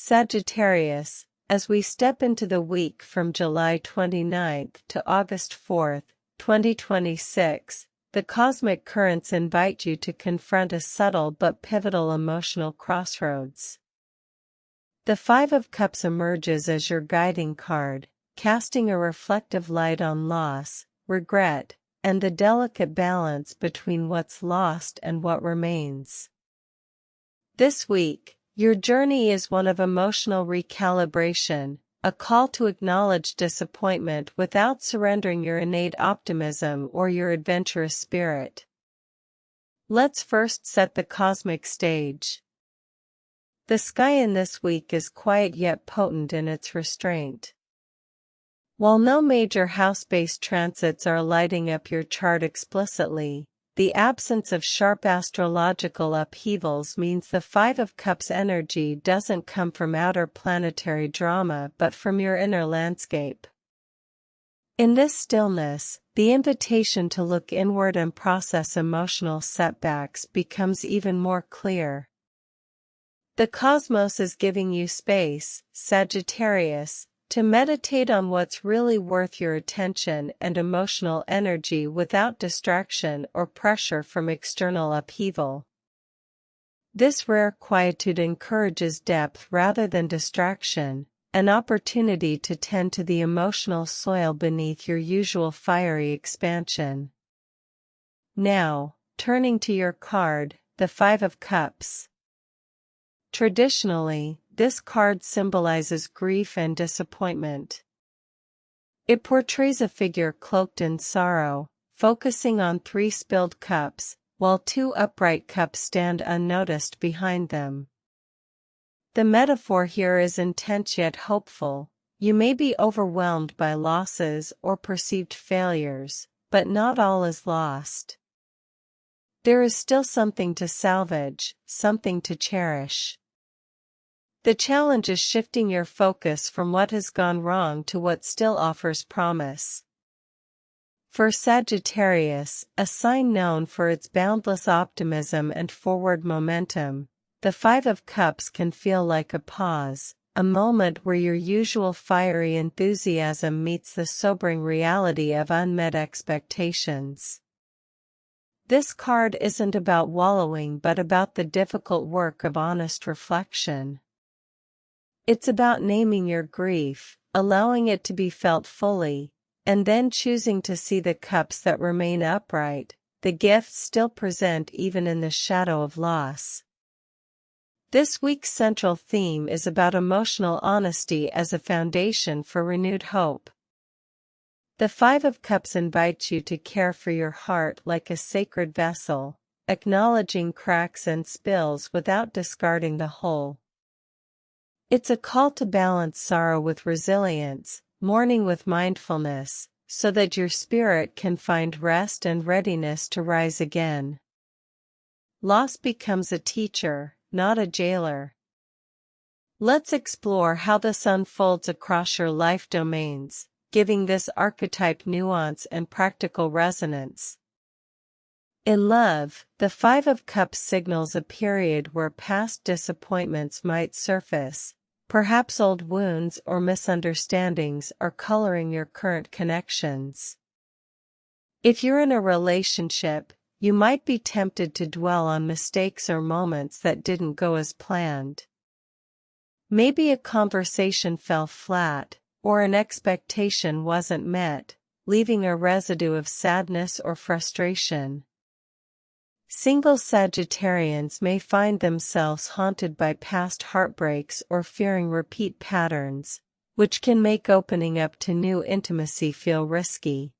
Sagittarius, as we step into the week from July 29th to August 4th, 2026, the cosmic currents invite you to confront a subtle but pivotal emotional crossroads. The Five of Cups emerges as your guiding card, casting a reflective light on loss, regret, and the delicate balance between what's lost and what remains. This week, your journey is one of emotional recalibration, a call to acknowledge disappointment without surrendering your innate optimism or your adventurous spirit. Let's first set the cosmic stage. The sky in this week is quiet yet potent in its restraint. While no major house-based transits are lighting up your chart explicitly, the absence of sharp astrological upheavals means the Five of Cups energy doesn't come from outer planetary drama but from your inner landscape. In this stillness, the invitation to look inward and process emotional setbacks becomes even more clear. The cosmos is giving you space, Sagittarius, to meditate on what's really worth your attention and emotional energy without distraction or pressure from external upheaval. This rare quietude encourages depth rather than distraction, an opportunity to tend to the emotional soil beneath your usual fiery expansion. Now, turning to your card, the Five of Cups. Traditionally, this card symbolizes grief and disappointment. It portrays a figure cloaked in sorrow, focusing on three spilled cups, while two upright cups stand unnoticed behind them. The metaphor here is intense yet hopeful. You may be overwhelmed by losses or perceived failures, but not all is lost. There is still something to salvage, something to cherish. The challenge is shifting your focus from what has gone wrong to what still offers promise. For Sagittarius, a sign known for its boundless optimism and forward momentum, the Five of Cups can feel like a pause, a moment where your usual fiery enthusiasm meets the sobering reality of unmet expectations. This card isn't about wallowing but about the difficult work of honest reflection. It's about naming your grief, allowing it to be felt fully, and then choosing to see the cups that remain upright, the gifts still present even in the shadow of loss. This week's central theme is about emotional honesty as a foundation for renewed hope. The Five of Cups invites you to care for your heart like a sacred vessel, acknowledging cracks and spills without discarding the whole. It's a call to balance sorrow with resilience, mourning with mindfulness, so that your spirit can find rest and readiness to rise again. Loss becomes a teacher, not a jailer. Let's explore how this unfolds across your life domains, giving this archetype nuance and practical resonance. In love, the Five of Cups signals a period where past disappointments might surface. Perhaps old wounds or misunderstandings are coloring your current connections. If you're in a relationship, you might be tempted to dwell on mistakes or moments that didn't go as planned. Maybe a conversation fell flat, or an expectation wasn't met, leaving a residue of sadness or frustration. Single Sagittarians may find themselves haunted by past heartbreaks or fearing repeat patterns, which can make opening up to new intimacy feel risky.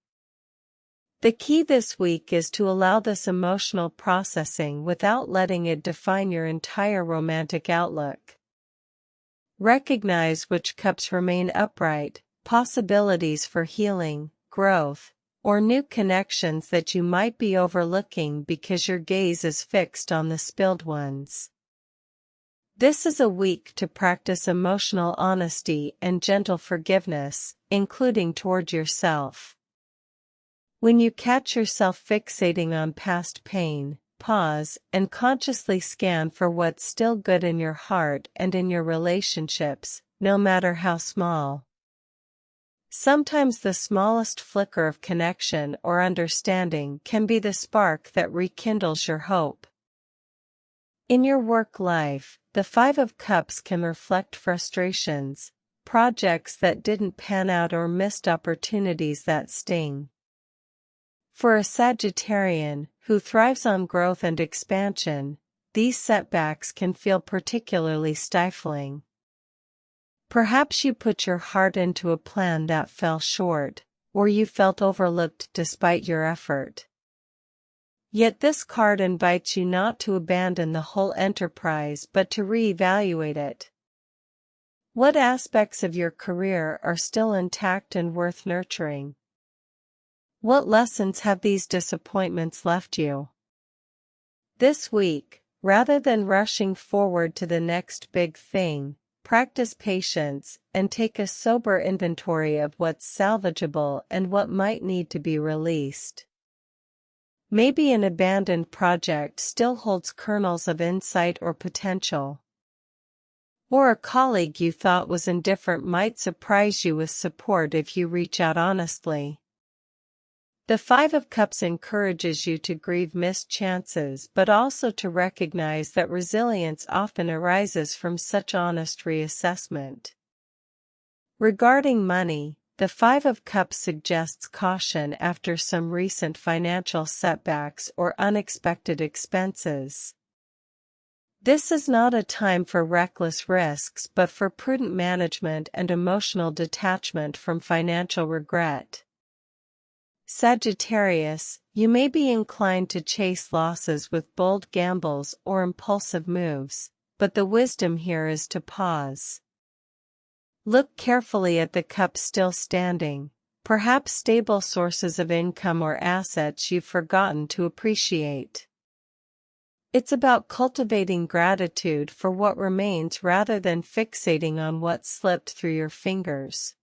The key this week is to allow this emotional processing without letting it define your entire romantic outlook. Recognize which cups remain upright, possibilities for healing, growth, or new connections that you might be overlooking because your gaze is fixed on the spilled ones. This is a week to practice emotional honesty and gentle forgiveness, including toward yourself. When you catch yourself fixating on past pain, pause and consciously scan for what's still good in your heart and in your relationships, no matter how small. Sometimes the smallest flicker of connection or understanding can be the spark that rekindles your hope. In your work life, the Five of Cups can reflect frustrations, projects that didn't pan out or missed opportunities that sting. For a Sagittarian, who thrives on growth and expansion, these setbacks can feel particularly stifling. Perhaps you put your heart into a plan that fell short, or you felt overlooked despite your effort. Yet this card invites you not to abandon the whole enterprise but to reevaluate it. What aspects of your career are still intact and worth nurturing? What lessons have these disappointments left you? This week, rather than rushing forward to the next big thing, practice patience and take a sober inventory of what's salvageable and what might need to be released. Maybe an abandoned project still holds kernels of insight or potential. Or a colleague you thought was indifferent might surprise you with support if you reach out honestly. The Five of Cups encourages you to grieve missed chances but also to recognize that resilience often arises from such honest reassessment. Regarding money, the Five of Cups suggests caution after some recent financial setbacks or unexpected expenses. This is not a time for reckless risks but for prudent management and emotional detachment from financial regret. Sagittarius, you may be inclined to chase losses with bold gambles or impulsive moves, but the wisdom here is to pause. Look carefully at the cup still standing, perhaps stable sources of income or assets you've forgotten to appreciate. It's about cultivating gratitude for what remains rather than fixating on what slipped through your fingers.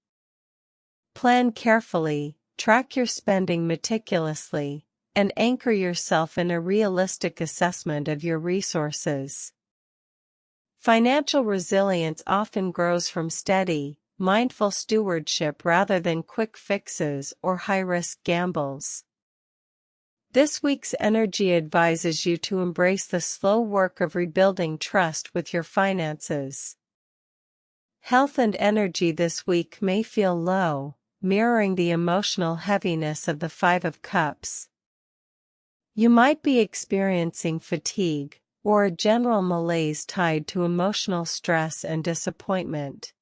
Plan carefully, track your spending meticulously, and anchor yourself in a realistic assessment of your resources. Financial resilience often grows from steady, mindful stewardship rather than quick fixes or high-risk gambles. This week's energy advises you to embrace the slow work of rebuilding trust with your finances. Health and energy this week may feel low, mirroring the emotional heaviness of the Five of Cups. You might be experiencing fatigue, or a general malaise tied to emotional stress and disappointment.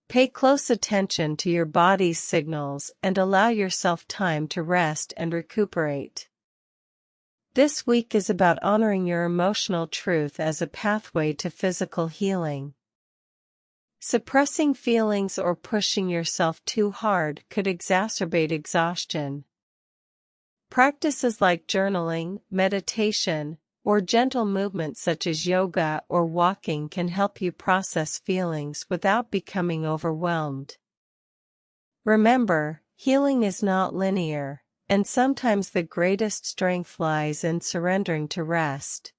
Pay close attention to your body's signals and allow yourself time to rest and recuperate. This week is about honoring your emotional truth as a pathway to physical healing. Suppressing feelings or pushing yourself too hard could exacerbate exhaustion. Practices like journaling, meditation, or gentle movements such as yoga or walking can help you process feelings without becoming overwhelmed. Remember, healing is not linear, and sometimes the greatest strength lies in surrendering to rest.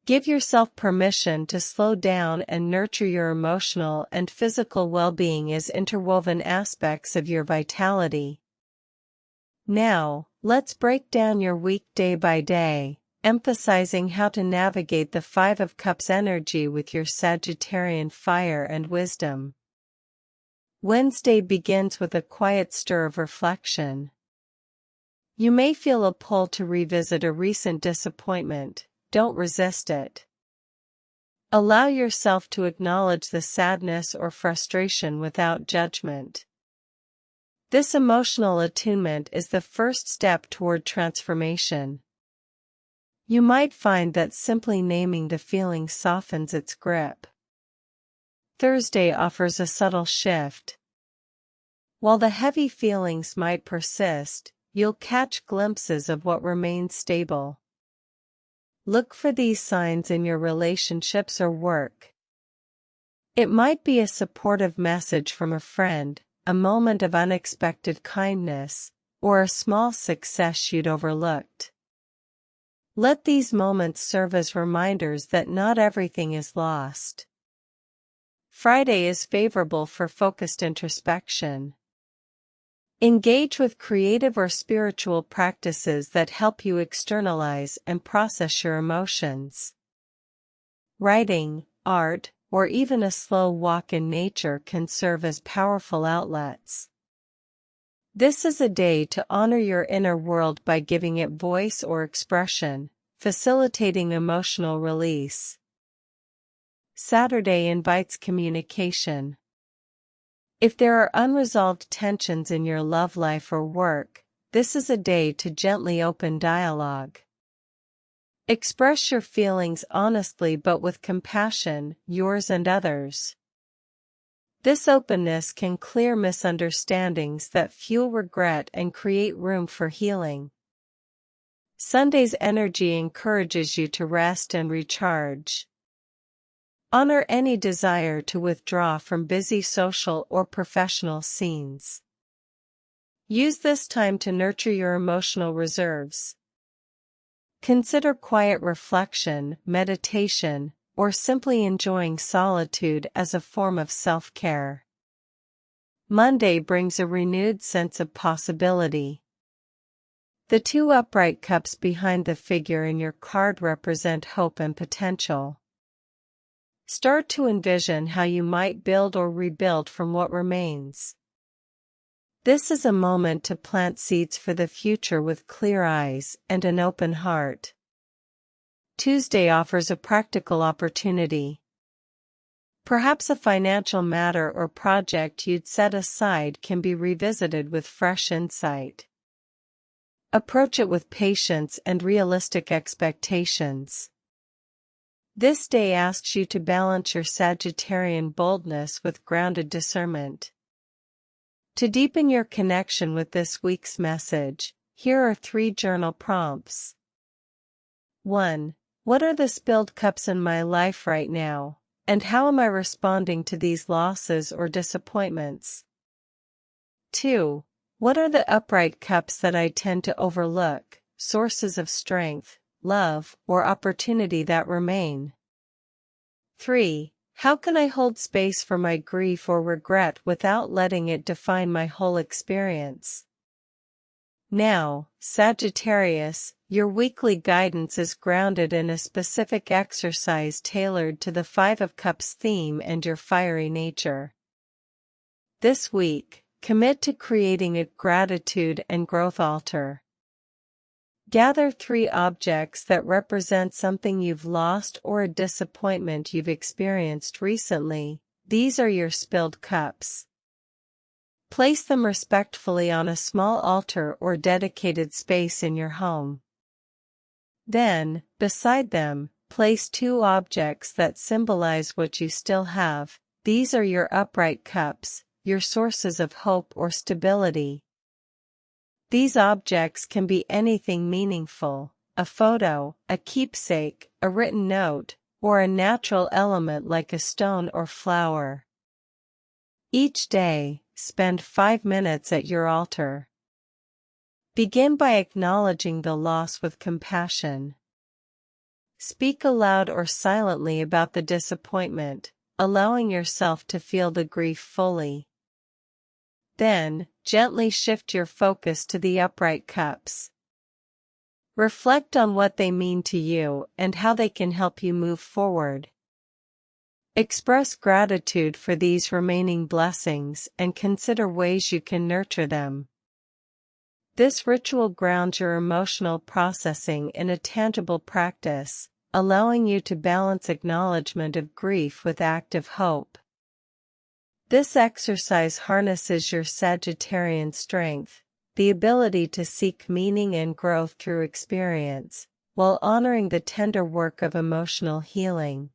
Give yourself permission to slow down and nurture your emotional and physical well-being as interwoven aspects of your vitality. Now, let's break down your week day by day, emphasizing how to navigate the Five of Cups energy with your Sagittarian fire and wisdom. Wednesday begins with a quiet stir of reflection. You may feel a pull to revisit a recent disappointment. Don't resist it. Allow yourself to acknowledge the sadness or frustration without judgment. This emotional attunement is the first step toward transformation. You might find that simply naming the feeling softens its grip. Thursday offers a subtle shift. While the heavy feelings might persist, you'll catch glimpses of what remains stable. Look for these signs in your relationships or work. It might be a supportive message from a friend, a moment of unexpected kindness, or a small success you'd overlooked. Let these moments serve as reminders that not everything is lost. Friday is favorable for focused introspection. Engage with creative or spiritual practices that help you externalize and process your emotions. Writing, art, or even a slow walk in nature can serve as powerful outlets. This is a day to honor your inner world by giving it voice or expression, facilitating emotional release. Saturday invites communication. If there are unresolved tensions in your love life or work, this is a day to gently open dialogue. Express your feelings honestly but with compassion, yours and others. This openness can clear misunderstandings that fuel regret and create room for healing. Sunday's energy encourages you to rest and recharge. Honor any desire to withdraw from busy social or professional scenes. Use this time to nurture your emotional reserves. Consider quiet reflection, meditation, or simply enjoying solitude as a form of self-care. Monday brings a renewed sense of possibility. The two upright cups behind the figure in your card represent hope and potential. Start to envision how you might build or rebuild from what remains. This is a moment to plant seeds for the future with clear eyes and an open heart. Tuesday offers a practical opportunity. Perhaps a financial matter or project you'd set aside can be revisited with fresh insight. Approach it with patience and realistic expectations. This day asks you to balance your Sagittarian boldness with grounded discernment. To deepen your connection with this week's message, here are 3 journal prompts. 1. What are the spilled cups in my life right now, and how am I responding to these losses or disappointments? 2. What are the upright cups that I tend to overlook, sources of strength, love, or opportunity that remain? 3. How can I hold space for my grief or regret without letting it define my whole experience? Now, Sagittarius, your weekly guidance is grounded in a specific exercise tailored to the 5 of Cups theme and your fiery nature. This week, commit to creating a gratitude and growth altar. Gather 3 objects that represent something you've lost or a disappointment you've experienced recently. These are your spilled cups. Place them respectfully on a small altar or dedicated space in your home. Then, beside them, place 2 objects that symbolize what you still have. These are your upright cups, your sources of hope or stability. These objects can be anything meaningful: a photo, a keepsake, a written note, or a natural element like a stone or flower. Each day, spend 5 minutes at your altar. Begin by acknowledging the loss with compassion. Speak aloud or silently about the disappointment, allowing yourself to feel the grief fully. Then, gently shift your focus to the upright cups. Reflect on what they mean to you and how they can help you move forward. Express gratitude for these remaining blessings and consider ways you can nurture them. This ritual grounds your emotional processing in a tangible practice, allowing you to balance acknowledgement of grief with active hope. This exercise harnesses your Sagittarian strength, the ability to seek meaning and growth through experience, while honoring the tender work of emotional healing.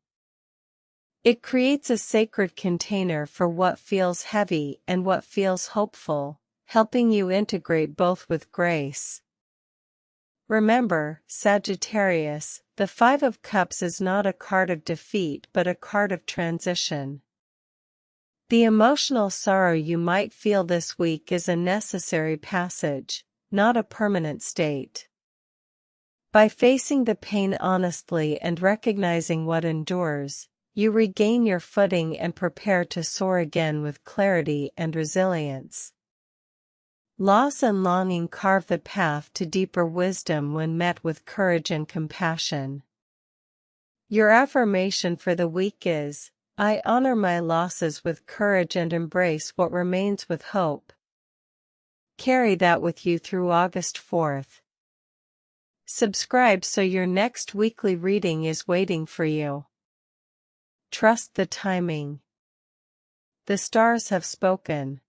It creates a sacred container for what feels heavy and what feels hopeful, helping you integrate both with grace. Remember, Sagittarius, the 5 of Cups is not a card of defeat but a card of transition. The emotional sorrow you might feel this week is a necessary passage, not a permanent state. By facing the pain honestly and recognizing what endures, you regain your footing and prepare to soar again with clarity and resilience. Loss and longing carve the path to deeper wisdom when met with courage and compassion. Your affirmation for the week is, I honor my losses with courage and embrace what remains with hope. Carry that with you through August 4th. Subscribe so your next weekly reading is waiting for you. Trust the timing. The stars have spoken.